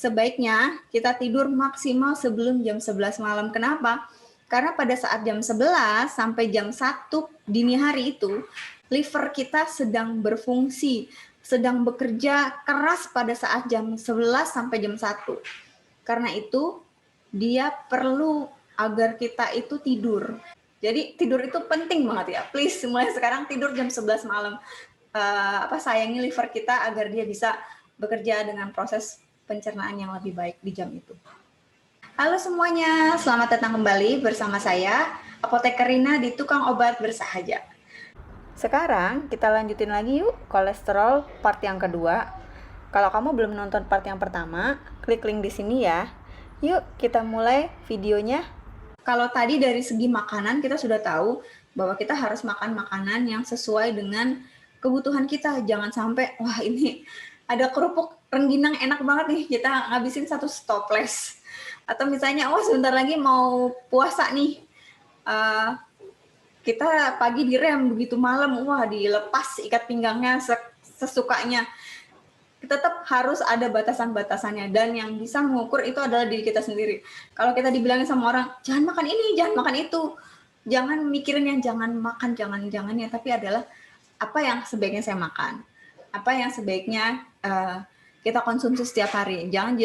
sebaiknya kita tidur maksimal sebelum jam 11 malam. Kenapa? Karena pada saat jam 11 sampai jam 1 dini hari itu, liver kita sedang berfungsi, sedang bekerja keras pada saat jam 11 sampai jam 1. Karena itu, dia perlu agar kita itu tidur. Jadi tidur itu penting banget ya. Please mulai sekarang tidur jam 11 malam. Sayangi liver kita agar dia bisa bekerja dengan proses pencernaan yang lebih baik di jam itu. Halo semuanya, selamat datang kembali bersama saya, Apoteker Rina di Tukang Obat Bersahaja. Sekarang kita lanjutin lagi yuk kolesterol part yang kedua. Kalau kamu belum nonton part yang pertama, klik link di sini ya. Yuk kita mulai videonya. Kalau tadi dari segi makanan kita sudah tahu bahwa kita harus makan makanan yang sesuai dengan kebutuhan kita. Jangan sampai, wah ini ada kerupuk rengginang enak banget nih, kita ngabisin satu toples. Atau misalnya, wah sebentar lagi mau puasa nih, kita pagi direm, begitu malam, wah dilepas ikat pinggangnya sesukanya. Tetap harus ada batasan-batasannya, dan yang bisa mengukur itu adalah diri kita sendiri. Kalau kita dibilangin sama orang, jangan makan ini, jangan makan itu, jangan mikirin yang jangan makan, jangan-jangannya, tapi adalah apa yang sebaiknya saya makan, apa yang sebaiknya kita konsumsi setiap hari. Jangan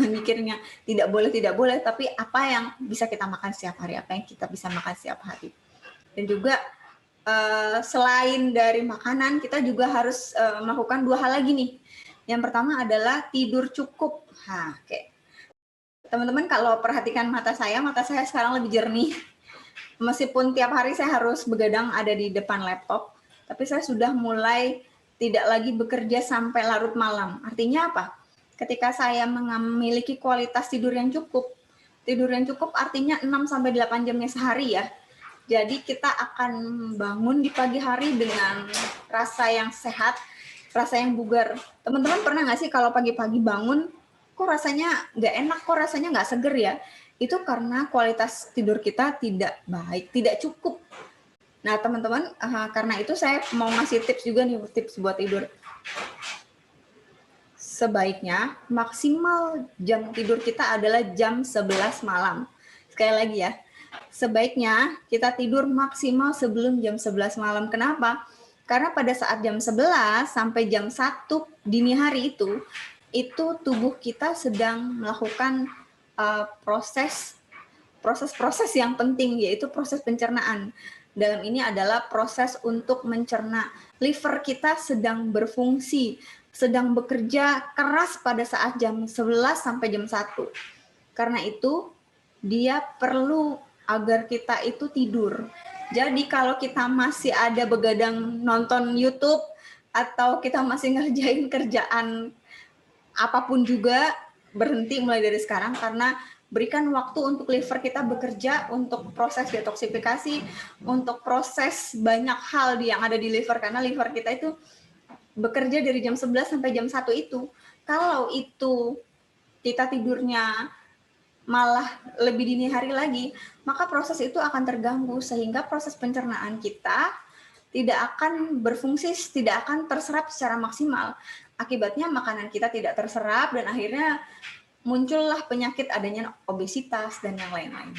mikirnya tidak boleh, tapi apa yang bisa kita makan setiap hari, apa yang kita bisa makan setiap hari. Dan juga selain dari makanan, kita juga harus melakukan dua hal lagi nih. Yang pertama adalah tidur cukup. Teman-teman kalau perhatikan mata saya sekarang lebih jernih. Meskipun tiap hari saya harus begadang ada di depan laptop, tapi saya sudah mulai tidak lagi bekerja sampai larut malam. Artinya apa? Ketika saya memiliki kualitas tidur yang cukup artinya 6-8 jamnya sehari ya. Jadi kita akan bangun di pagi hari dengan rasa yang sehat, rasa yang bugar. Teman-teman pernah nggak sih kalau pagi-pagi bangun, kok rasanya nggak enak, kok rasanya nggak seger ya? Itu karena kualitas tidur kita tidak baik, tidak cukup. Nah teman-teman, karena itu saya mau ngasih tips juga nih, tips buat tidur. Sebaiknya maksimal jam tidur kita adalah jam 11 malam. Sekali lagi ya, sebaiknya kita tidur maksimal sebelum jam 11 malam. Kenapa? Karena pada saat jam 11 sampai jam 1 dini hari itu tubuh kita sedang melakukan proses yang penting, yaitu proses pencernaan. Dalam ini adalah proses untuk mencerna. Liver kita sedang berfungsi, sedang bekerja keras pada saat jam 11 sampai jam 1. Karena itu, dia perlu agar kita itu tidur. Jadi kalau kita masih ada begadang nonton YouTube, atau kita masih ngerjain kerjaan apapun juga, berhenti mulai dari sekarang, karena berikan waktu untuk liver kita bekerja, untuk proses detoksifikasi, untuk proses banyak hal yang ada di liver, karena liver kita itu bekerja dari jam 11 sampai jam 1 itu. Kalau itu kita tidurnya malah lebih dini hari lagi, maka proses itu akan terganggu, sehingga proses pencernaan kita tidak akan berfungsi, tidak akan terserap secara maksimal. Akibatnya makanan kita tidak terserap, dan akhirnya muncullah penyakit, adanya obesitas dan yang lain-lain.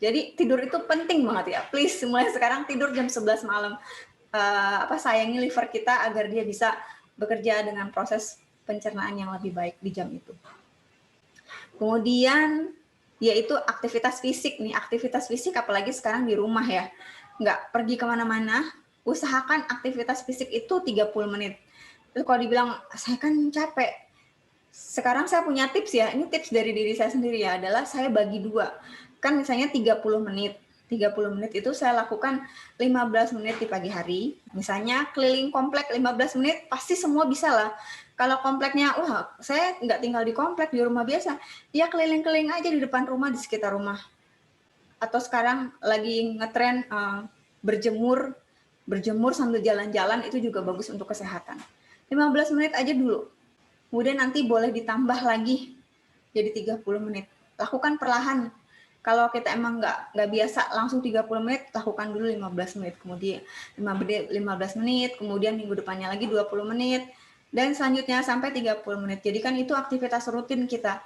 Jadi tidur itu penting banget ya. Please mulai sekarang tidur jam 11 malam. Sayangi liver kita agar dia bisa bekerja dengan proses pencernaan yang lebih baik di jam itu. Kemudian yaitu aktivitas fisik nih. Aktivitas fisik apalagi sekarang di rumah ya. Nggak pergi kemana-mana, usahakan aktivitas fisik itu 30 menit. Terus kalau dibilang, saya kan capek. Sekarang saya punya tips ya, ini tips dari diri saya sendiri ya, adalah saya bagi dua. Kan misalnya 30 menit. 30 menit itu saya lakukan 15 menit di pagi hari. Misalnya keliling komplek 15 menit, pasti semua bisa lah. Kalau kompleknya, wah saya nggak tinggal di komplek, di rumah biasa. Ya keliling-keliling aja di depan rumah, di sekitar rumah. Atau sekarang lagi ngetren berjemur sambil jalan-jalan, itu juga bagus untuk kesehatan. 15 menit aja dulu. Kemudian nanti boleh ditambah lagi jadi 30 menit. Lakukan perlahan. Kalau kita emang nggak biasa langsung 30 menit, lakukan dulu 15 menit. Kemudian 15 menit, kemudian minggu depannya lagi 20 menit. Dan selanjutnya sampai 30 menit. Jadi kan itu aktivitas rutin kita.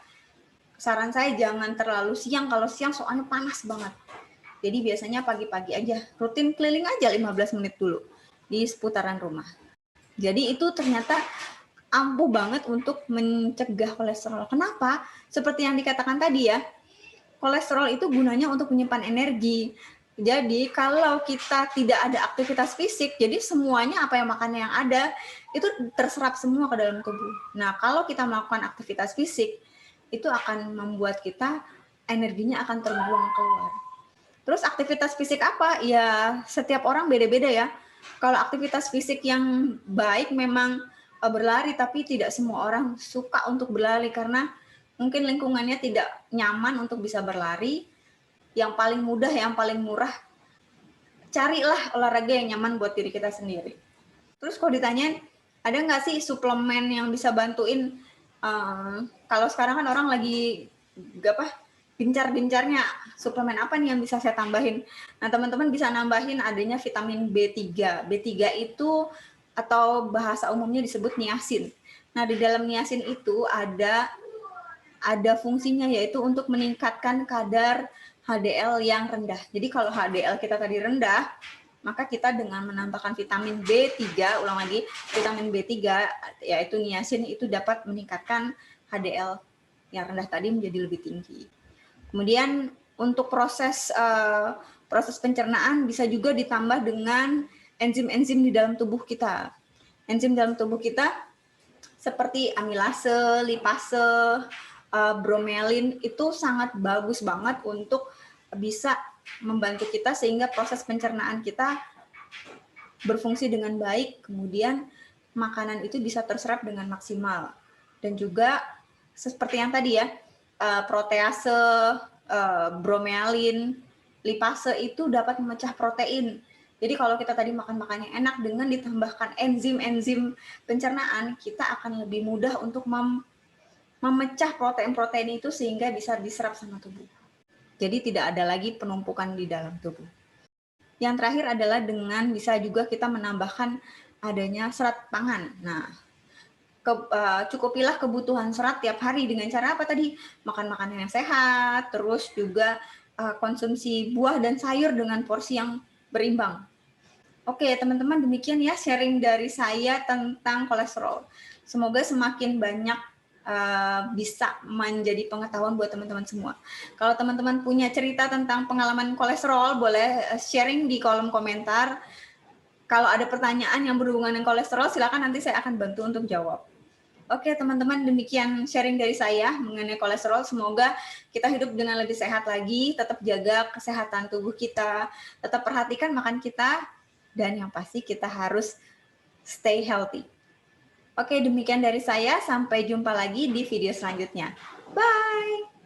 Saran saya jangan terlalu siang, kalau siang soalnya panas banget. Jadi biasanya pagi-pagi aja, rutin keliling aja 15 menit dulu di seputaran rumah. Jadi itu ternyata ampuh banget untuk mencegah kolesterol. Kenapa? Seperti yang dikatakan tadi ya, kolesterol itu gunanya untuk menyimpan energi. Jadi kalau kita tidak ada aktivitas fisik, jadi semuanya apa yang makannya yang ada itu terserap semua ke dalam tubuh. Nah, kalau kita melakukan aktivitas fisik, itu akan membuat kita energinya akan terbuang keluar. Terus aktivitas fisik apa? Ya setiap orang beda-beda ya. Kalau aktivitas fisik yang baik memang berlari, tapi tidak semua orang suka untuk berlari karena mungkin lingkungannya tidak nyaman untuk bisa berlari. Yang paling mudah, yang paling murah, carilah olahraga yang nyaman buat diri kita sendiri. Terus kalau ditanyain, ada nggak sih suplemen yang bisa bantuin? Kalau sekarang kan orang lagi gencar-gencarnya, suplemen apa nih yang bisa saya tambahin? Nah, teman-teman bisa nambahin adanya vitamin B3. B3 itu atau bahasa umumnya disebut niacin. Nah, di dalam niacin itu ada fungsinya, yaitu untuk meningkatkan kadar HDL yang rendah. Jadi kalau HDL kita tadi rendah, maka kita dengan menambahkan vitamin B3, ulang lagi, vitamin B3 yaitu niacin itu dapat meningkatkan HDL yang rendah tadi menjadi lebih tinggi. Kemudian untuk proses pencernaan bisa juga ditambah dengan enzim-enzim di dalam tubuh kita. Enzim dalam tubuh kita seperti amilase, lipase, bromelin itu sangat bagus banget untuk bisa membantu kita sehingga proses pencernaan kita berfungsi dengan baik, kemudian makanan itu bisa terserap dengan maksimal. Dan juga seperti yang tadi ya, protease, bromelin, lipase itu dapat memecah protein. Jadi kalau kita tadi makan yang enak dengan ditambahkan enzim-enzim pencernaan, kita akan lebih mudah untuk memecah protein-protein itu sehingga bisa diserap sama tubuh. Jadi tidak ada lagi penumpukan di dalam tubuh. Yang terakhir adalah dengan bisa juga kita menambahkan adanya serat pangan. Nah, cukupilah kebutuhan serat tiap hari dengan cara apa tadi? Makan makanan yang sehat, terus juga konsumsi buah dan sayur dengan porsi yang berimbang. Oke, teman-teman, demikian ya sharing dari saya tentang kolesterol. Semoga semakin banyak bisa menjadi pengetahuan buat teman-teman semua. Kalau teman-teman punya cerita tentang pengalaman kolesterol, boleh sharing di kolom komentar. Kalau ada pertanyaan yang berhubungan dengan kolesterol, silakan nanti saya akan bantu untuk jawab. Oke, teman-teman, demikian sharing dari saya mengenai kolesterol. Semoga kita hidup dengan lebih sehat lagi, tetap jaga kesehatan tubuh kita, tetap perhatikan makan kita, dan yang pasti kita harus stay healthy. Oke, demikian dari saya. Sampai jumpa lagi di video selanjutnya. Bye!